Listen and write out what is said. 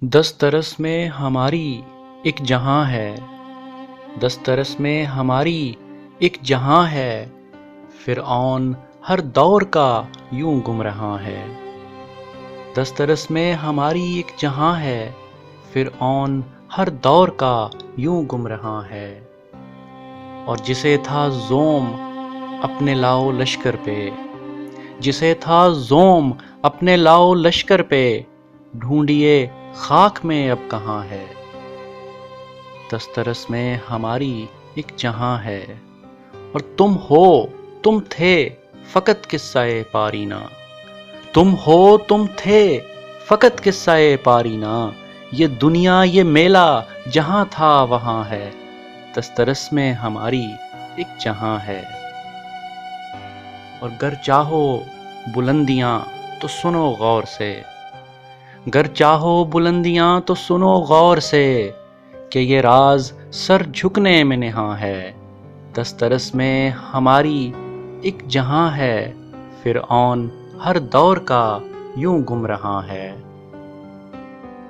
دسترس میں ہماری ایک جہاں ہے، دسترس میں ہماری ایک جہاں ہے، فرعون ہر دور کا یوں گم رہا ہے۔ دسترس میں ہماری ایک جہاں ہے، فرعون ہر دور کا یوں گم رہا ہے۔ اور جسے تھا زوم اپنے لاؤ لشکر پہ، جسے تھا زوم اپنے لاؤ لشکر پہ، ڈھونڈیے خاک میں اب کہاں ہے۔ دسترس میں ہماری ایک جہاں ہے، اور تم ہو تم تھے فقط قصہ پارینہ، تم ہو تم تھے فقط قصہ پارینہ، یہ دنیا یہ میلہ جہاں تھا وہاں ہے، دسترس میں ہماری ایک جہاں ہے۔ اور گر چاہو بلندیاں تو سنو غور سے، گر چاہو بلندیاں تو سنو غور سے، کہ یہ راز سر جھکنے میں نہاں ہے، دسترس میں ہماری ایک جہاں ہے، فرعون ہر دور کا یوں گم رہا ہے۔